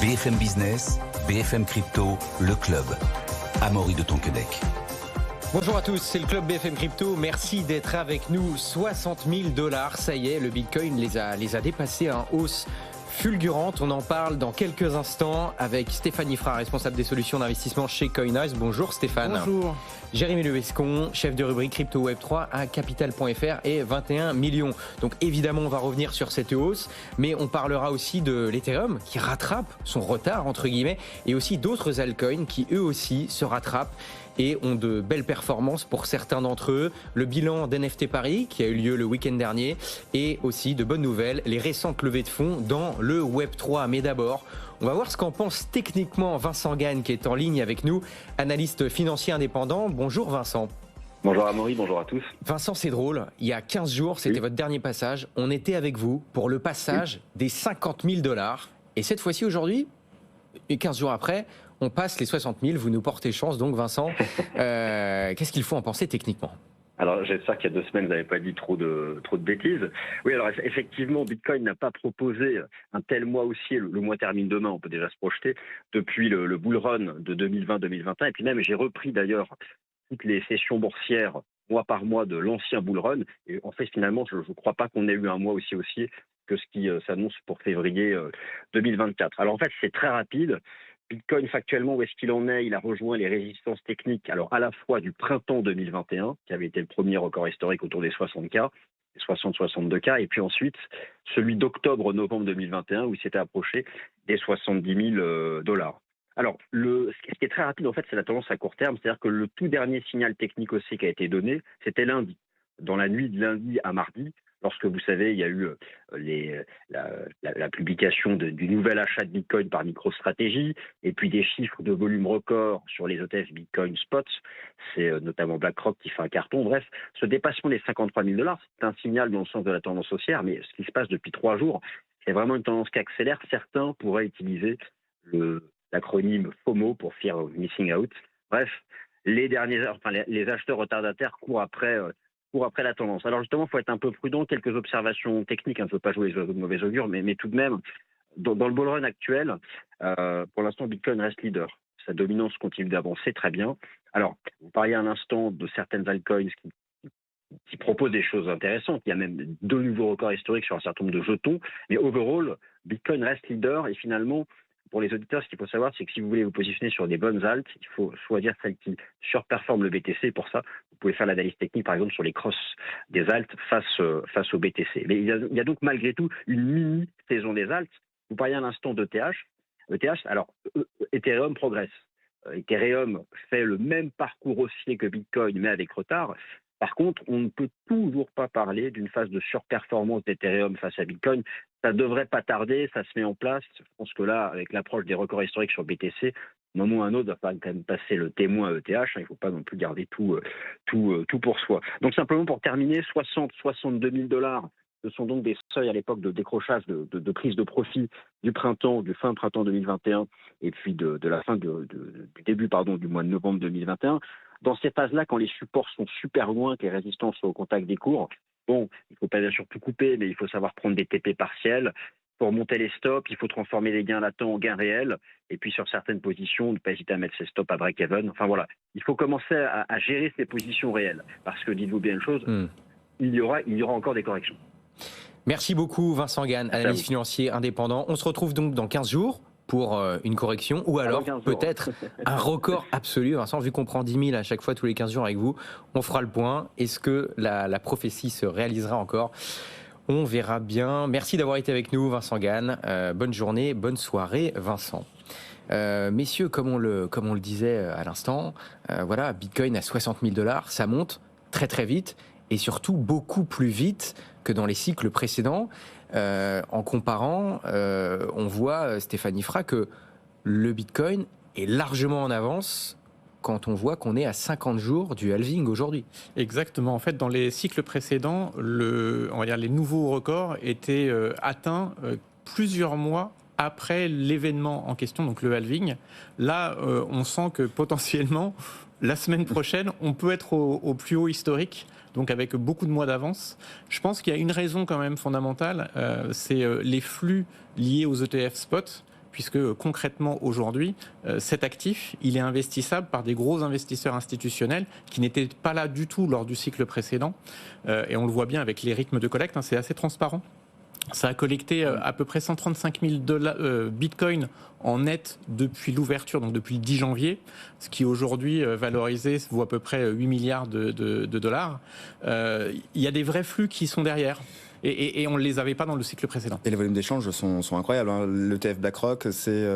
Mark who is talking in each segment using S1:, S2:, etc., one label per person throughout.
S1: BFM Business, BFM Crypto, le club. Amaury de Tonquédec.
S2: Bonjour à tous, c'est le club BFM Crypto. Merci d'être avec nous. 60 000 $, ça y est, le Bitcoin les a dépassés en hausse fulgurante. On en parle dans quelques instants avec Stéphane Ifra, responsable des solutions d'investissement chez Coinized. Bonjour Stéphane.
S3: Bonjour.
S2: Jérémy Levescon, chef de rubrique Crypto Web 3 à Capital.fr et 21 millions. Donc évidemment, on va revenir sur cette hausse, mais on parlera aussi de l'Ethereum qui rattrape son retard, entre guillemets, et aussi d'autres altcoins qui eux aussi se rattrapent et ont de belles performances pour certains d'entre eux. Le bilan d'NFT Paris qui a eu lieu le week-end dernier et aussi de bonnes nouvelles, les récentes levées de fonds dans le Web 3. Mais d'abord, on va voir ce qu'en pense techniquement Vincent Gagne qui est en ligne avec nous, analyste financier indépendant. Bonjour Vincent.
S4: Bonjour Amaury, bonjour à tous.
S2: Vincent, c'est drôle, il y a 15 jours, c'était votre dernier passage. On était avec vous pour le passage des 50 000 $. Et cette fois-ci, aujourd'hui, et 15 jours après, on passe les 60 000, vous nous portez chance donc Vincent. Qu'est-ce qu'il faut en penser techniquement ?
S4: Alors j'espère qu'il y a 2 semaines, vous n'avez pas dit trop de bêtises. Oui, alors effectivement, Bitcoin n'a pas proposé un tel mois haussier, le mois termine demain, on peut déjà se projeter, depuis le bull run de 2020-2021. Et puis même, j'ai repris d'ailleurs toutes les sessions boursières mois par mois de l'ancien bull run. Et en fait, finalement, je ne crois pas qu'on ait eu un mois aussi haussier que ce qui s'annonce pour février 2024. Alors en fait, c'est très rapide. Bitcoin, factuellement, où est-ce qu'il en est ? Il a rejoint les résistances techniques, alors à la fois du printemps 2021, qui avait été le premier record historique autour des 60K, les 60-62K, et puis ensuite celui d'octobre-novembre 2021, où il s'était approché des 70 000 $. Alors, ce qui est très rapide, en fait, c'est la tendance à court terme, c'est-à-dire que le tout dernier signal technique aussi qui a été donné, c'était lundi. Dans la nuit de lundi à mardi, lorsque, vous savez, il y a eu la publication du nouvel achat de Bitcoin par MicroStrategy, et puis des chiffres de volume record sur les ETF Bitcoin Spot, c'est notamment BlackRock qui fait un carton. Bref, ce dépassement des 53 000 $, c'est un signal dans le sens de la tendance haussière, mais ce qui se passe depuis 3 jours, c'est vraiment une tendance qui accélère. Certains pourraient utiliser l'acronyme FOMO pour Fear of Missing Out. Bref, les acheteurs retardataires courent après la tendance. Alors justement, il faut être un peu prudent. Quelques observations techniques, je ne veux pas jouer les mauvais augures, mais tout de même, dans le bull run actuel, pour l'instant, Bitcoin reste leader. Sa dominance continue d'avancer très bien. Alors, vous parliez à l'instant de certaines altcoins qui proposent des choses intéressantes. Il y a même 2 nouveaux records historiques sur un certain nombre de jetons. Mais overall, Bitcoin reste leader et finalement, pour les auditeurs, ce qu'il faut savoir, c'est que si vous voulez vous positionner sur des bonnes alts, il faut choisir celles qui surperforment le BTC. Pour ça, vous pouvez faire l'analyse technique, par exemple, sur les crosses des alts face au BTC. Mais il y a donc malgré tout une mini-saison des alts. Vous parliez à l'instant d'ETH. ETH, alors, Ethereum progresse. Ethereum fait le même parcours haussier que Bitcoin, mais avec retard. Par contre, on ne peut toujours pas parler d'une phase de surperformance d'Ethereum face à Bitcoin. Ça ne devrait pas tarder, ça se met en place. Je pense que là, avec l'approche des records historiques sur BTC, un moment ou un autre, il va falloir quand même passer le témoin ETH. Il ne faut pas non plus garder tout pour soi. Donc simplement pour terminer, 60-62 000 $, ce sont donc des seuils à l'époque de décrochage, de prise de profit du fin printemps 2021 et puis de la fin du début du mois de novembre 2021. Dans ces phases-là, quand les supports sont super loin, que les résistances sont au contact des cours, bon, il ne faut pas bien sûr tout couper, mais il faut savoir prendre des TP partiels. Pour monter les stops, il faut transformer les gains latents en gains réels. Et puis sur certaines positions, ne pas hésiter à mettre ses stops à break-even. Enfin voilà, il faut commencer à gérer ses positions réelles. Parce que dites-vous bien une chose, il y aura encore des corrections.
S2: Merci beaucoup Vincent Gagne, analyste financier indépendant. On se retrouve donc dans 15 jours pour une correction ou alors peut-être un record absolu. Vincent, vu qu'on prend 10 000 à chaque fois tous les 15 jours avec vous, on fera le point. Est-ce que la prophétie se réalisera encore ? On verra bien. Merci d'avoir été avec nous Vincent Gagne. Bonne journée, bonne soirée Vincent. Messieurs, comme on le disait à l'instant, voilà, Bitcoin à 60 000 $, ça monte très très vite et surtout beaucoup plus vite que dans les cycles précédents. En comparant, on voit, Stéphane Ifra, que le Bitcoin est largement en avance quand on voit qu'on est à 50 jours du halving aujourd'hui.
S3: Exactement. En fait, dans les cycles précédents, les nouveaux records étaient atteints plusieurs mois après l'événement en question, donc le halving. Là, on sent que potentiellement, la semaine prochaine, on peut être au plus haut historique, donc avec beaucoup de mois d'avance. Je pense qu'il y a une raison quand même fondamentale, c'est les flux liés aux ETF spot puisque concrètement aujourd'hui, cet actif, il est investissable par des gros investisseurs institutionnels qui n'étaient pas là du tout lors du cycle précédent. Et on le voit bien avec les rythmes de collecte, c'est assez transparent. Ça a collecté à peu près 135 000 bitcoins en net depuis l'ouverture, donc depuis le 10 janvier, ce qui aujourd'hui valorisé vaut à peu près 8 milliards de dollars. Il y a des vrais flux qui sont derrière. Et on ne les avait pas dans le cycle précédent.
S5: Et les volumes d'échange sont incroyables. L'ETF BlackRock, c'est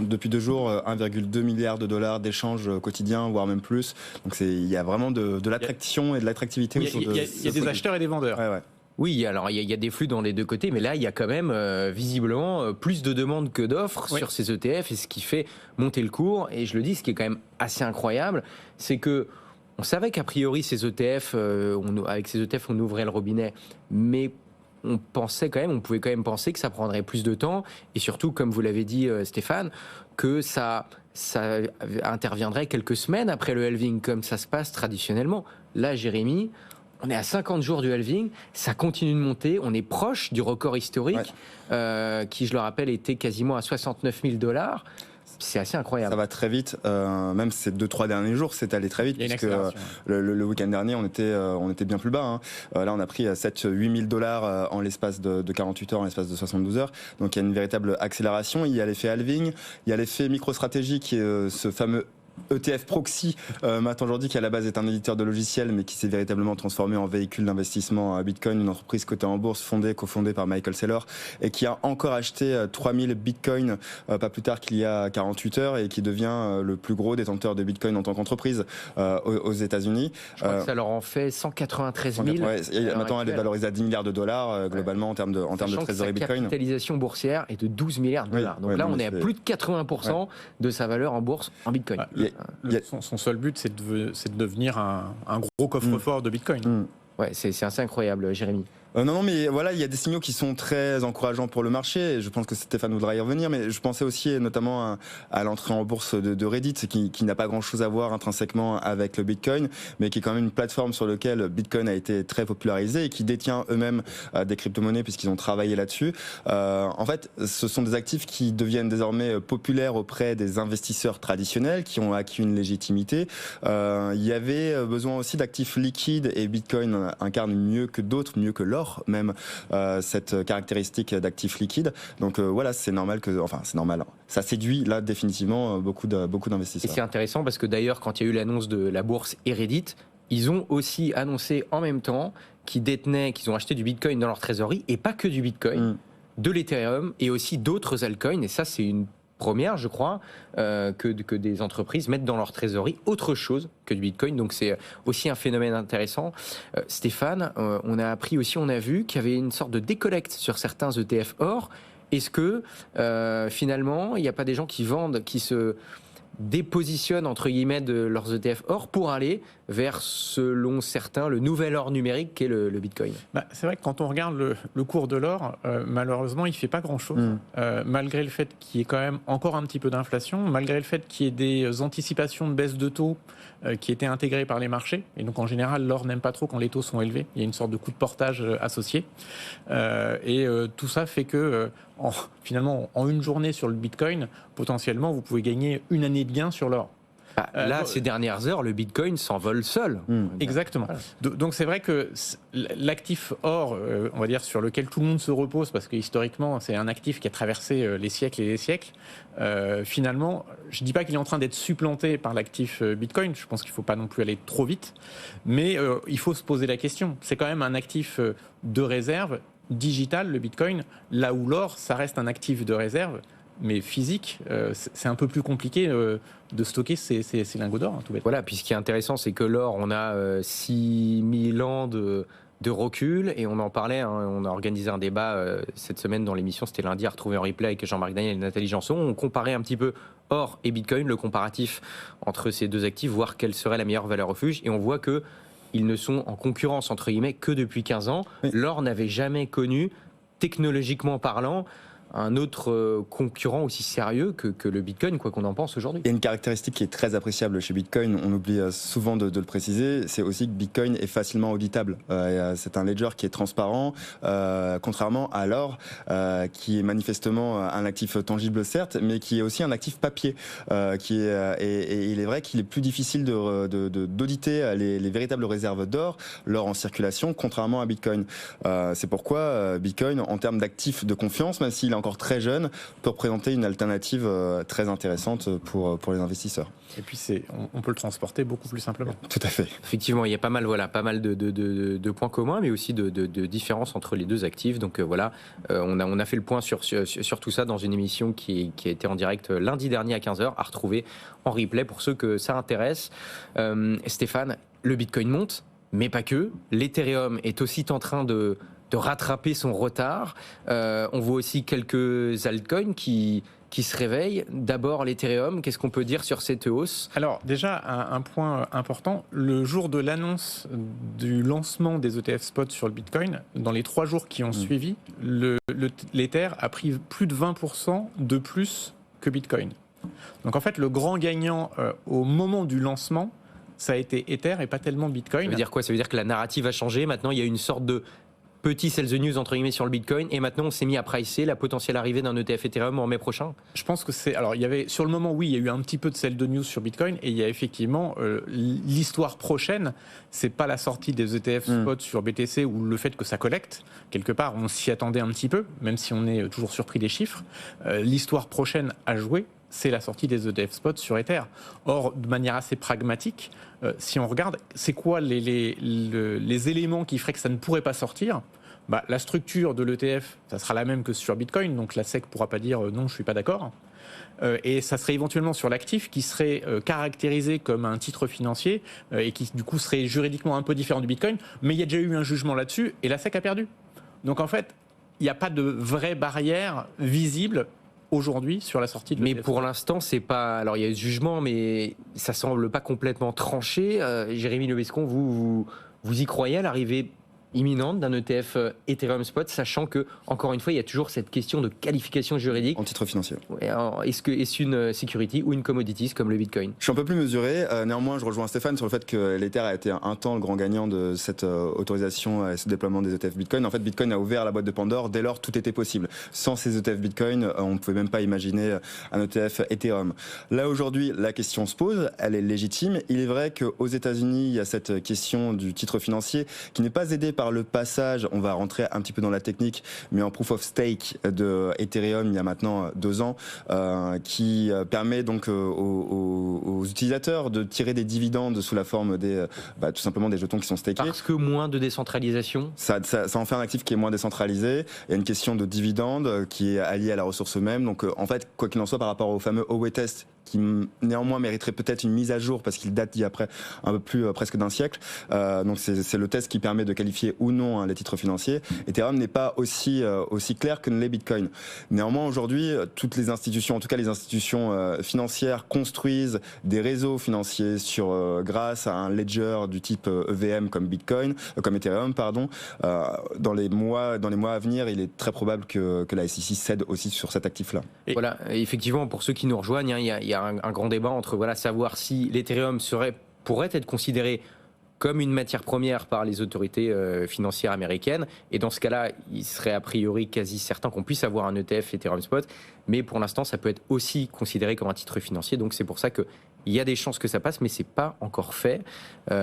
S5: depuis 2 jours 1,2 milliard de dollars d'échanges quotidiens, voire même plus. Donc il y a vraiment de l'attraction et de l'attractivité.
S3: Il y a des acheteurs et des vendeurs.
S5: Ouais.
S2: Oui, alors il y a des flux dans les deux côtés, mais là il y a quand même visiblement plus de demandes que d'offres sur ces ETF, et ce qui fait monter le cours. Et je le dis, ce qui est quand même assez incroyable, c'est que on savait qu'a priori ces ETF, avec ces ETF on ouvrait le robinet, mais on pouvait quand même penser que ça prendrait plus de temps, et surtout, comme vous l'avez dit Stéphane, que ça interviendrait quelques semaines après le halving, comme ça se passe traditionnellement. Là, Jérémy, on est à 50 jours du halving, ça continue de monter, on est proche du record historique, qui, je le rappelle, était quasiment à 69 000 $. C'est assez incroyable.
S5: Ça va très vite, même ces 2-3 derniers jours, c'est allé très vite, puisque le week-end dernier, on était bien plus bas. Là, on a pris 7-8 000 $ en l'espace de 48 heures, en l'espace de 72 heures. Donc, il y a une véritable accélération. Il y a l'effet halving, il y a l'effet MicroStrategy, qui est ce fameux ETF Proxy, maintenant aujourd'hui, qui à la base est un éditeur de logiciels, mais qui s'est véritablement transformé en véhicule d'investissement à Bitcoin, une entreprise cotée en bourse, cofondée par Michael Saylor, et qui a encore acheté 3000 Bitcoins pas plus tard qu'il y a 48 heures, et qui devient le plus gros détenteur de Bitcoin en tant qu'entreprise aux États-Unis.
S2: Je crois que ça leur en fait 193 000.
S5: Maintenant, elle est valorisée à 10 milliards de dollars globalement en termes de trésorerie Bitcoin.
S2: La capitalisation boursière est de 12 milliards de dollars. Donc là, on est à plus de 80% de sa valeur en bourse en Bitcoin.
S3: Son seul but, c'est de devenir un gros coffre-fort de Bitcoin.
S2: Ouais, c'est assez incroyable, Jérémy.
S5: Non, mais voilà, il y a des signaux qui sont très encourageants pour le marché. Et je pense que Stéphane voudra y revenir, mais je pensais aussi notamment à l'entrée en bourse de Reddit, qui n'a pas grand-chose à voir intrinsèquement avec le Bitcoin, mais qui est quand même une plateforme sur laquelle Bitcoin a été très popularisé et qui détient eux-mêmes des crypto-monnaies puisqu'ils ont travaillé là-dessus. En fait, ce sont des actifs qui deviennent désormais populaires auprès des investisseurs traditionnels qui ont acquis une légitimité. Il y avait besoin aussi d'actifs liquides, et Bitcoin incarne mieux que d'autres, mieux que l'or même, cette caractéristique d'actifs liquides. Donc voilà, c'est normal c'est normal. Ça séduit là définitivement beaucoup d'investisseurs.
S2: Et c'est intéressant parce que d'ailleurs, quand il y a eu l'annonce de la bourse et Reddit, ils ont aussi annoncé en même temps qu'ils ont acheté du Bitcoin dans leur trésorerie, et pas que du Bitcoin, de l'Ethereum et aussi d'autres altcoins. Et ça, c'est une première, je crois, que des entreprises mettent dans leur trésorerie autre chose que du Bitcoin. Donc c'est aussi un phénomène intéressant. Stéphane, on a appris aussi, on a vu qu'il y avait une sorte de décollecte sur certains ETF or. Est-ce que finalement, il n'y a pas des gens qui vendent, qui se dépositionnent entre guillemets de leurs ETF or pour aller vers, selon certains, le nouvel or numérique qu'est le Bitcoin?
S3: C'est vrai que quand on regarde le cours de l'or, malheureusement, il ne fait pas grand-chose. Malgré le fait qu'il y ait quand même encore un petit peu d'inflation, malgré le fait qu'il y ait des anticipations de baisse de taux qui étaient intégrées par les marchés. Et donc, en général, l'or n'aime pas trop quand les taux sont élevés. Il y a une sorte de coup de portage associé. Tout ça fait que, finalement, en une journée sur le Bitcoin, potentiellement, vous pouvez gagner une année de gain sur l'or.
S2: Là, ces dernières heures, le Bitcoin s'envole seul.
S3: Exactement. Voilà. Donc c'est vrai que l'actif or, on va dire, sur lequel tout le monde se repose, parce que historiquement, c'est un actif qui a traversé les siècles et les siècles, finalement, je ne dis pas qu'il est en train d'être supplanté par l'actif Bitcoin, je pense qu'il ne faut pas non plus aller trop vite, mais il faut se poser la question. C'est quand même un actif de réserve digital, le Bitcoin, là où l'or, ça reste un actif de réserve, mais physique, c'est un peu plus compliqué de stocker ces lingots d'or. Tout bête.
S2: Voilà, puis ce qui est intéressant, c'est que l'or, on a 6000 ans de recul, et on en parlait, on a organisé un débat cette semaine dans l'émission, c'était lundi, à retrouver en replay avec Jean-Marc Daniel et Nathalie Janson. On comparait un petit peu or et Bitcoin, le comparatif entre ces deux actifs, voir quelle serait la meilleure valeur refuge, et on voit que ils ne sont en concurrence, entre guillemets, que depuis 15 ans. Oui. L'or n'avait jamais connu, technologiquement parlant, un autre concurrent aussi sérieux que le Bitcoin, quoi qu'on en pense aujourd'hui.
S5: Il y a une caractéristique qui est très appréciable chez Bitcoin, on oublie souvent de le préciser, c'est aussi que Bitcoin est facilement auditable. C'est un ledger qui est transparent, contrairement à l'or, qui est manifestement un actif tangible certes, mais qui est aussi un actif papier. Et il est vrai qu'il est plus difficile d'auditer les véritables réserves d'or, l'or en circulation, contrairement à Bitcoin. C'est pourquoi Bitcoin, en termes d'actifs de confiance, même s'il est encore très jeune, peut représenter une alternative très intéressante pour les investisseurs.
S3: Et puis on peut le transporter beaucoup plus simplement.
S5: Tout à fait.
S2: Effectivement, il y a pas mal de points communs, mais aussi de différences entre les deux actifs. Donc voilà, on a fait le point sur tout ça dans une émission qui a été en direct lundi dernier à 15h, à retrouver en replay pour ceux que ça intéresse. Stéphane, le Bitcoin monte, mais pas que. L'Ethereum est aussi en train de rattraper son retard. On voit aussi quelques altcoins qui se réveillent. D'abord l'Ethereum, qu'est-ce qu'on peut dire sur cette hausse ?
S3: Alors déjà, un point important, le jour de l'annonce du lancement des ETF spot sur le Bitcoin, dans les 3 jours qui ont suivi, l'Ether a pris plus de 20% de plus que Bitcoin. Donc en fait, le grand gagnant au moment du lancement, ça a été Ether et pas tellement Bitcoin.
S2: Ça veut dire quoi ? Ça veut dire que la narrative a changé. Maintenant, il y a une sorte de petit sell the news entre guillemets sur le Bitcoin, et maintenant on s'est mis à pricer la potentielle arrivée d'un ETF Ethereum en mai prochain.
S3: Je pense que alors il y avait sur le moment, oui, il y a eu un petit peu de sell the news sur Bitcoin, et il y a effectivement l'histoire prochaine, c'est pas la sortie des ETF spot sur BTC ou le fait que ça collecte. Quelque part, on s'y attendait un petit peu, même si on est toujours surpris des chiffres. L'histoire prochaine à jouer, c'est la sortie des ETF spot sur Ether. Or, de manière assez pragmatique, si on regarde, c'est quoi les éléments qui feraient que ça ne pourrait pas sortir ? La structure de l'ETF, ça sera la même que sur Bitcoin, donc la SEC ne pourra pas dire non, je ne suis pas d'accord. Et ça serait éventuellement sur l'actif qui serait caractérisé comme un titre financier et qui du coup serait juridiquement un peu différent du Bitcoin, mais il y a déjà eu un jugement là-dessus et la SEC a perdu. Donc en fait, il n'y a pas de vraie barrière visible aujourd'hui sur la sortie de l'ETF.
S2: Mais pour l'instant, c'est pas. Alors il y a eu ce jugement, mais ça semble pas complètement tranché. Jérémy Lebescon, vous y croyez à l'arrivée imminente d'un ETF Ethereum Spot, sachant que, encore une fois, il y a toujours cette question de qualification juridique.
S5: En titre financier.
S2: Est-ce une security ou une commodities comme le Bitcoin ?
S5: Je suis un peu plus mesuré. Néanmoins, je rejoins Stéphane sur le fait que l'Ether a été un temps le grand gagnant de cette autorisation et ce déploiement des ETF Bitcoin. En fait, Bitcoin a ouvert la boîte de Pandore. Dès lors, tout était possible. Sans ces ETF Bitcoin, on ne pouvait même pas imaginer un ETF Ethereum. Là, aujourd'hui, la question se pose. Elle est légitime. Il est vrai qu'aux États-Unis, il y a cette question du titre financier qui n'est pas aidée par le passage, on va rentrer un petit peu dans la technique, mais en proof of stake de Ethereum il y a maintenant 2 ans, qui permet donc aux utilisateurs de tirer des dividendes sous la forme tout simplement des jetons qui sont stakés.
S2: Parce que moins de décentralisation.
S5: Ça en fait un actif qui est moins décentralisé. Il y a une question de dividendes qui est alliée à la ressource même. Donc en fait, quoi qu'il en soit, par rapport au fameux Howey test, qui néanmoins mériterait peut-être une mise à jour parce qu'il date d'il y a un peu plus presque d'un siècle. Donc c'est le test qui permet de qualifier ou non les titres financiers. Ethereum n'est pas aussi clair que ne l'est Bitcoin. Néanmoins, aujourd'hui, toutes les institutions, en tout cas les institutions financières, construisent des réseaux financiers grâce à un ledger du type EVM comme Ethereum, pardon. Dans les mois à venir, il est très probable que la SEC cède aussi sur cet actif-là.
S2: Voilà, effectivement, pour ceux qui nous rejoignent, il y a un grand débat entre savoir si l'Ethereum pourrait être considéré comme une matière première par les autorités financières américaines. Et dans ce cas-là, il serait a priori quasi certain qu'on puisse avoir un ETF Ethereum Spot. Mais pour l'instant, ça peut être aussi considéré comme un titre financier. Donc c'est pour ça qu'il y a des chances que ça passe, mais ce n'est pas encore fait.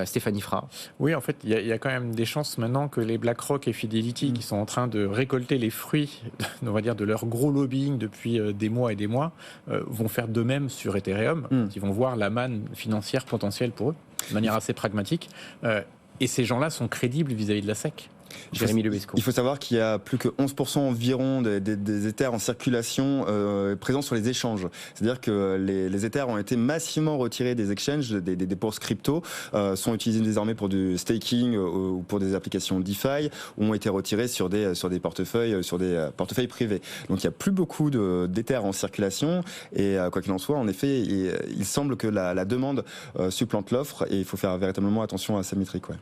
S2: Stéphanie Fra.
S3: Oui, en fait, il y a quand même des chances maintenant que les BlackRock et Fidelity, qui sont en train de récolter les fruits, on va dire, de leur gros lobbying depuis des mois et des mois, vont faire de même sur Ethereum. Ils vont voir la manne financière potentielle pour eux, de manière assez pragmatique. Et ces gens-là sont crédibles vis-à-vis de la SEC.
S2: Jérémy Lebescon.
S5: Il faut savoir qu'il y a plus que 11% environ des Ethers en circulation présents sur les échanges. C'est-à-dire que les Ethers ont été massivement retirés des exchanges, des bourses crypto, sont utilisés désormais pour du staking ou pour des applications DeFi, ou ont été retirés sur des portefeuilles privés. Donc il n'y a plus beaucoup d'Ethers en circulation, et quoi qu'il en soit, en effet, il semble que la demande supplante l'offre, et il faut faire véritablement attention à sa métrique. Ouais.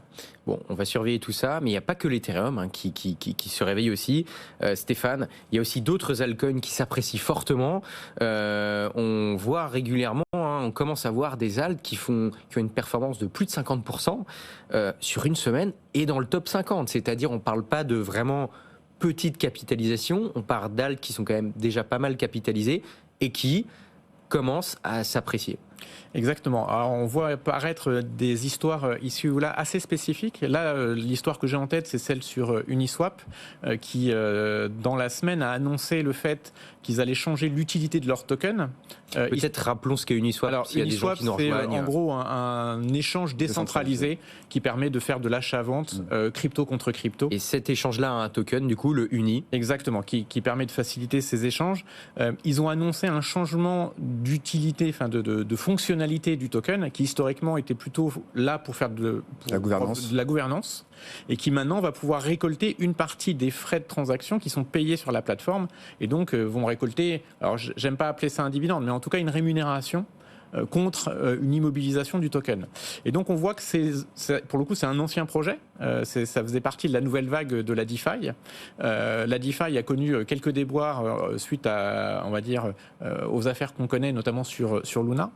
S2: Bon, on va surveiller tout ça, mais il n'y a pas que les Ethereum qui se réveille aussi. Stéphane, il y a aussi d'autres altcoins qui s'apprécient fortement. On voit régulièrement, on commence à voir des alts qui ont une performance de plus de 50% sur une semaine et dans le top 50. C'est-à-dire, on ne parle pas de vraiment petite capitalisation, on parle d'alts qui sont quand même déjà pas mal capitalisés et qui commencent à s'apprécier.
S3: Exactement. Alors, on voit apparaître des histoires ici ou là assez spécifiques. Là, l'histoire que j'ai en tête, c'est celle sur Uniswap, qui, dans la semaine, a annoncé le fait qu'ils allaient changer l'utilité de leur token.
S2: Peut-être rappelons ce qu'est Uniswap.
S3: Alors,
S2: s'il y a
S3: Uniswap,
S2: des gens qui nous rejoignent.
S3: c'est en gros un échange décentralisé qui permet de faire de l'achat-vente crypto contre crypto.
S2: Et cet échange-là a un token, du coup, le UNI.
S3: Exactement, qui permet de faciliter ces échanges. Ils ont annoncé un changement d'utilité, enfin de fonctionnalité du token, qui historiquement était plutôt là pour faire de la gouvernance, et qui maintenant va pouvoir récolter une partie des frais de transaction qui sont payés sur la plateforme, et donc vont récolter, alors j'aime pas appeler ça un dividende, mais en tout cas une rémunération contre une immobilisation du token. Et donc on voit que pour le coup c'est un ancien projet, ça faisait partie de la nouvelle vague de la DeFi. La DeFi a connu quelques déboires suite à, on va dire, aux affaires qu'on connaît, notamment sur Luna.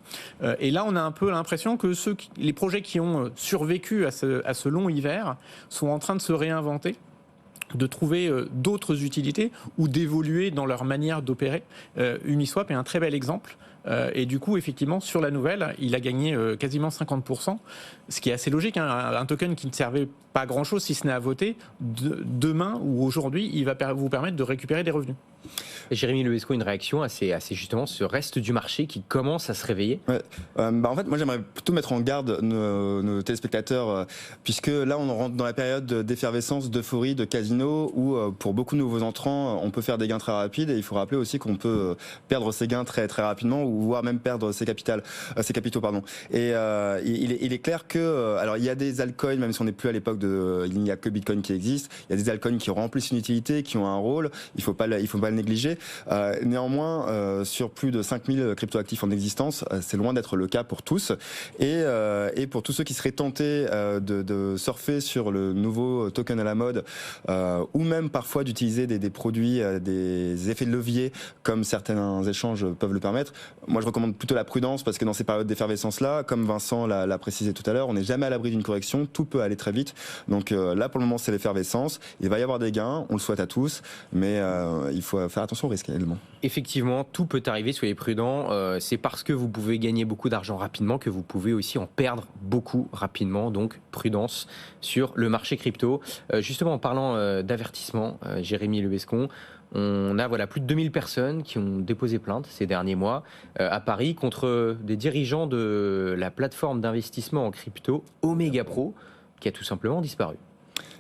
S3: Et là on a un peu l'impression que les projets qui ont survécu à ce long hiver sont en train de se réinventer, de trouver d'autres utilités ou d'évoluer dans leur manière d'opérer. Uniswap est un très bel exemple. Et du coup, effectivement, sur la nouvelle, il a gagné quasiment 50%, ce qui est assez logique. Un token qui ne servait pas à grand-chose, si ce n'est à voter, demain ou aujourd'hui, il va vous permettre de récupérer des revenus.
S2: Et Jérémy Lebesco, une réaction à justement ce reste du marché qui commence à se réveiller.
S5: Ouais. En fait, moi j'aimerais plutôt mettre en garde nos téléspectateurs, puisque là on rentre dans la période d'effervescence, d'euphorie, de casino, où pour beaucoup de nouveaux entrants, on peut faire des gains très rapides, et il faut rappeler aussi qu'on peut perdre ses gains très très rapidement, ou voire même perdre ses capitaux. Et il est clair que, alors il y a des altcoins, même si on n'est plus à l'époque il n'y a que Bitcoin qui existe, il y a des altcoins qui remplissent une utilité, qui ont un rôle, il faut pas le négliger. Néanmoins, sur plus de 5000 cryptoactifs en existence, c'est loin d'être le cas pour tous. Et pour tous ceux qui seraient tentés de surfer sur le nouveau token à la mode, ou même parfois d'utiliser des produits, des effets de levier, comme certains échanges peuvent le permettre, moi je recommande plutôt la prudence, parce que dans ces périodes d'effervescence-là, comme Vincent l'a précisé tout à l'heure, on n'est jamais à l'abri d'une correction, tout peut aller très vite. Donc là pour le moment c'est l'effervescence, il va y avoir des gains, on le souhaite à tous, mais il faut faire attention au risque également.
S2: Effectivement, tout peut arriver, soyez prudents. C'est parce que vous pouvez gagner beaucoup d'argent rapidement que vous pouvez aussi en perdre beaucoup rapidement. Donc, prudence sur le marché crypto. Justement, en parlant d'avertissement, Jérémy Lebescon, on a plus de 2000 personnes qui ont déposé plainte ces derniers mois à Paris contre des dirigeants de la plateforme d'investissement en crypto Omega Pro, qui a tout simplement disparu.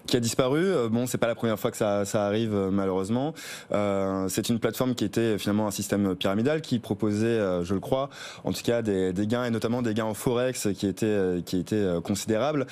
S5: Qui a disparu. Bon, c'est pas la première fois que ça arrive, malheureusement. C'est une plateforme qui était finalement un système pyramidal qui proposait, je le crois, en tout cas des gains, et notamment des gains en forex qui étaient considérables.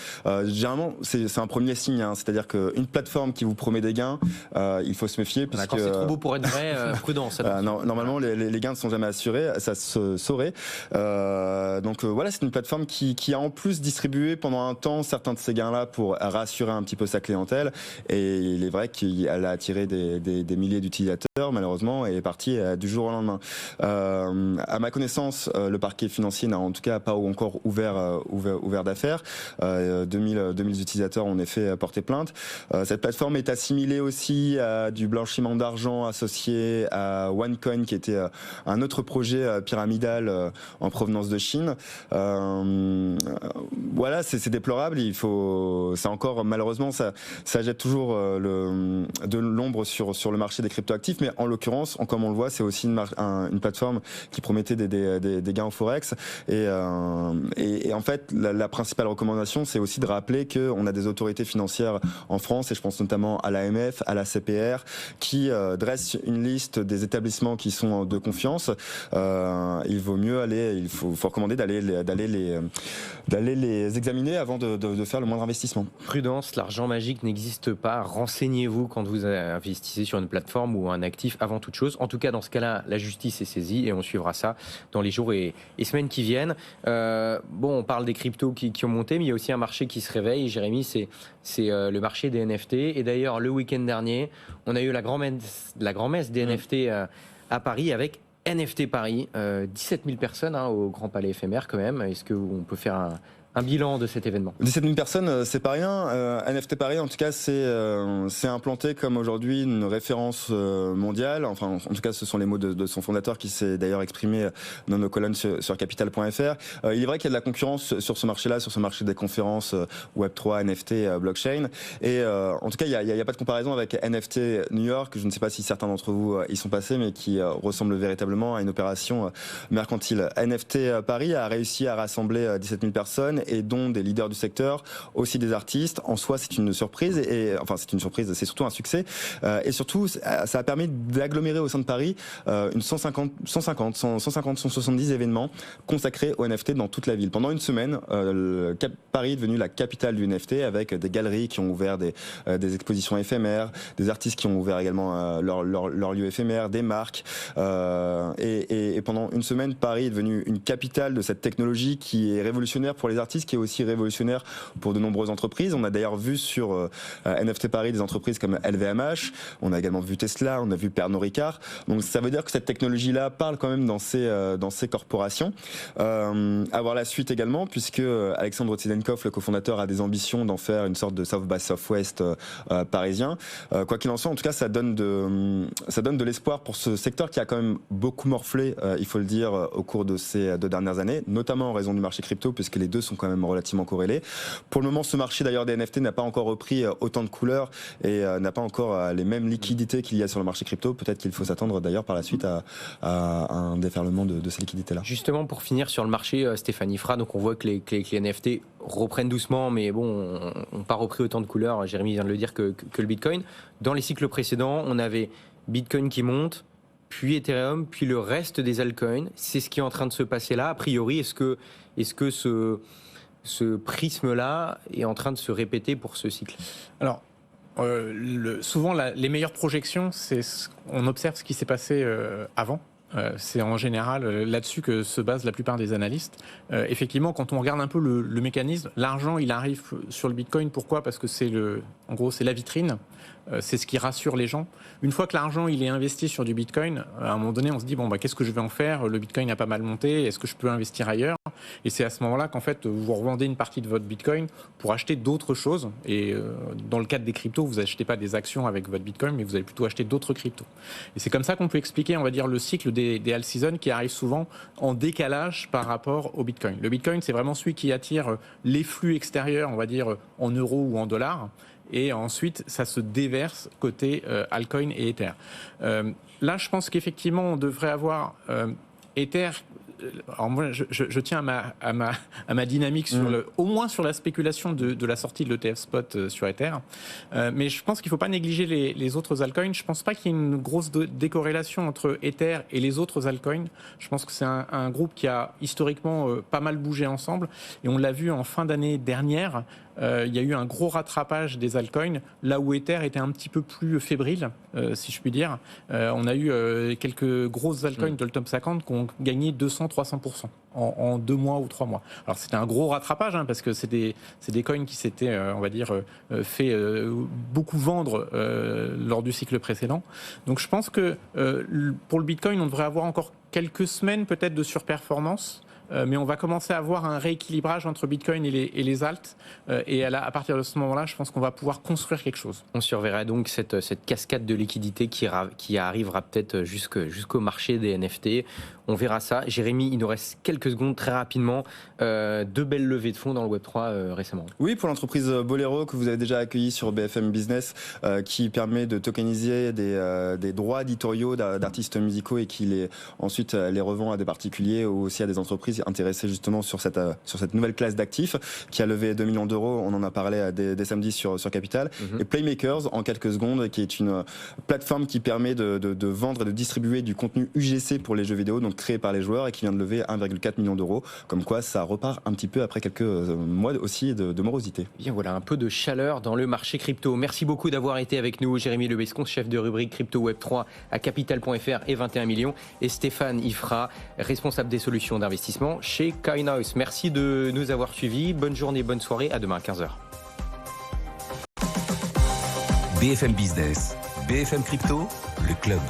S5: Généralement, c'est un premier signe, c'est-à-dire qu'une plateforme qui vous promet des gains, il faut se méfier.
S2: Quand c'est trop beau pour être vrai, prudence.
S5: Normalement, les gains ne sont jamais assurés, ça se saurait. Donc voilà, c'est une plateforme qui a en plus distribué pendant un temps certains de ces gains-là pour rassurer un petit peu sa clientèle, et il est vrai qu'elle a attiré des milliers d'utilisateurs malheureusement, et est partie du jour au lendemain. À ma connaissance, le parquet financier n'a en tout cas pas encore ouvert d'affaires. 2000 utilisateurs ont en effet porté plainte. Cette plateforme est assimilée aussi à du blanchiment d'argent associé à OneCoin, qui était un autre projet pyramidal en provenance de Chine. Voilà, c'est déplorable. C'est encore malheureusement ça jette toujours de l'ombre sur le marché des cryptoactifs, mais en l'occurrence, comme on le voit, c'est aussi une plateforme qui promettait des gains au forex, et en fait la principale recommandation, c'est aussi de rappeler qu'on a des autorités financières en France, et je pense notamment à l'AMF, à la CPR, qui dressent une liste des établissements qui sont de confiance. Il faut recommander d'aller les examiner avant de faire le moindre investissement.
S2: Prudence, l'argent magique magique n'existe pas. Renseignez-vous quand vous investissez sur une plateforme ou un actif avant toute chose. En tout cas, dans ce cas-là, la justice est saisie et on suivra ça dans les jours et semaines qui viennent. On parle des cryptos qui ont monté, mais il y a aussi un marché qui se réveille. Jérémy, c'est le marché des NFT. Et d'ailleurs, le week-end dernier, on a eu la grand-messe des NFT à Paris avec NFT Paris. 17 000 personnes au Grand Palais éphémère quand même. Est-ce qu'on peut faire un bilan de cet événement?
S5: 17 000 personnes, c'est pas rien. NFT Paris, en tout cas, c'est implanté comme aujourd'hui une référence mondiale. Enfin, en tout cas, ce sont les mots de son fondateur qui s'est d'ailleurs exprimé dans nos colonnes sur capital.fr. Il est vrai qu'il y a de la concurrence sur ce marché-là, sur ce marché des conférences Web3, NFT, blockchain. Et en tout cas, il n'y a pas de comparaison avec NFT New York. Je ne sais pas si certains d'entre vous y sont passés, mais qui ressemble véritablement à une opération mercantile. NFT Paris a réussi à rassembler 17 000 personnes et dont des leaders du secteur, aussi des artistes. En soi, c'est une surprise, c'est une surprise, c'est surtout un succès. Et surtout, ça a permis d'agglomérer au sein de Paris 170 événements consacrés aux NFT dans toute la ville. Pendant une semaine, Paris est devenu la capitale du NFT avec des galeries qui ont ouvert des expositions éphémères, des artistes qui ont ouvert également leur lieu éphémère, des marques. Et pendant une semaine, Paris est devenu une capitale de cette technologie qui est révolutionnaire pour les artistes, qui est aussi révolutionnaire pour de nombreuses entreprises. On a d'ailleurs vu sur NFT Paris des entreprises comme LVMH, on a également vu Tesla, on a vu Pernod Ricard. Donc ça veut dire que cette technologie-là parle quand même dans ces corporations. À voir la suite également, puisque Alexandre Tsilenkov, le cofondateur, a des ambitions d'en faire une sorte de South by Southwest parisien. Quoi qu'il en soit, en tout cas, ça donne de l'espoir pour ce secteur qui a quand même beaucoup morflé, il faut le dire, au cours de ces 2 dernières années, notamment en raison du marché crypto, puisque les deux sont quand même relativement corrélés. Pour le moment, ce marché d'ailleurs des NFT n'a pas encore repris autant de couleurs et n'a pas encore les mêmes liquidités qu'il y a sur le marché crypto. Peut-être qu'il faut s'attendre d'ailleurs par la suite à un déferlement de ces liquidités-là.
S2: Justement, pour finir sur le marché, Stéphanie Fra, donc on voit que les NFT reprennent doucement, mais bon, on n'a pas repris autant de couleurs, Jérémy vient de le dire, que le Bitcoin. Dans les cycles précédents, on avait Bitcoin qui monte, puis Ethereum, puis le reste des altcoins. C'est ce qui est en train de se passer là. A priori, est-ce que ce prisme-là est en train de se répéter pour ce cycle?
S3: Alors, souvent, les meilleures projections, on observe ce qui s'est passé avant. C'est en général là-dessus que se basent la plupart des analystes. Effectivement, quand on regarde un peu le mécanisme, l'argent, il arrive sur le Bitcoin. Pourquoi ? Parce que c'est la vitrine. C'est ce qui rassure les gens. Une fois que l'argent il est investi sur du Bitcoin, à un moment donné, on se dit qu'est-ce que je vais en faire ? Le Bitcoin a pas mal monté. Est-ce que je peux investir ailleurs ? Et c'est à ce moment-là qu'en fait, vous revendez une partie de votre Bitcoin pour acheter d'autres choses. Et dans le cadre des cryptos, vous achetez pas des actions avec votre Bitcoin, mais vous allez plutôt acheter d'autres cryptos. Et c'est comme ça qu'on peut expliquer, on va dire, le cycle des all season qui arrive souvent en décalage par rapport au Bitcoin. Le Bitcoin, c'est vraiment celui qui attire les flux extérieurs, on va dire, en euros ou en dollars. Et ensuite, ça se déverse côté altcoin et Ether. Là, je pense qu'effectivement, on devrait avoir Ether. Alors moi, je tiens à ma dynamique sur au moins sur la spéculation de la sortie de l'ETF spot sur Ether. Mais je pense qu'il ne faut pas négliger les autres altcoins. Je ne pense pas qu'il y ait une grosse décorrélation entre Ether et les autres altcoins. Je pense que c'est un groupe qui a historiquement pas mal bougé ensemble. Et on l'a vu en fin d'année dernière. Il y a eu un gros rattrapage des altcoins, là où Ether était un petit peu plus fébrile, si je puis dire. On a eu quelques grosses altcoins de le top 50 qui ont gagné 200-300% en 2 mois ou 3 mois. Alors c'était un gros rattrapage, parce que c'est des coins qui s'étaient, on va dire, fait beaucoup vendre lors du cycle précédent. Donc je pense que pour le Bitcoin, on devrait avoir encore quelques semaines peut-être de surperformance. Mais on va commencer à avoir un rééquilibrage entre Bitcoin et les alts. Et à partir de ce moment-là, je pense qu'on va pouvoir construire quelque chose.
S2: On surveillera donc cette cascade de liquidité qui arrivera peut-être jusqu'au marché des NFT. On verra ça. Jérémy, il nous reste quelques secondes très rapidement. 2 belles levées de fonds dans le Web3 récemment.
S5: Oui, pour l'entreprise Bolero que vous avez déjà accueillie sur BFM Business, qui permet de tokeniser des droits éditoriaux d'artistes musicaux et qui ensuite les revend à des particuliers ou aussi à des entreprises intéressé justement sur cette nouvelle classe d'actifs qui a levé 2 millions d'euros. On en a parlé dès samedi sur Capital. Et Playmakers, en quelques secondes, qui est une plateforme qui permet de vendre et de distribuer du contenu UGC pour les jeux vidéo, donc créé par les joueurs et qui vient de lever 1,4 million d'euros. Comme quoi, ça repart un petit peu après quelques mois aussi de morosité.
S2: Bien, voilà un peu de chaleur dans le marché crypto. Merci beaucoup d'avoir été avec nous, Jérémy Lebescon, chef de rubrique Crypto Web3 à Capital.fr et 21 millions, et Stéphane Ifra, responsable des solutions d'investissement chez Coinhouse. Merci de nous avoir suivis. Bonne journée, bonne soirée. À demain à 15h.
S1: BFM Business, BFM Crypto, le club.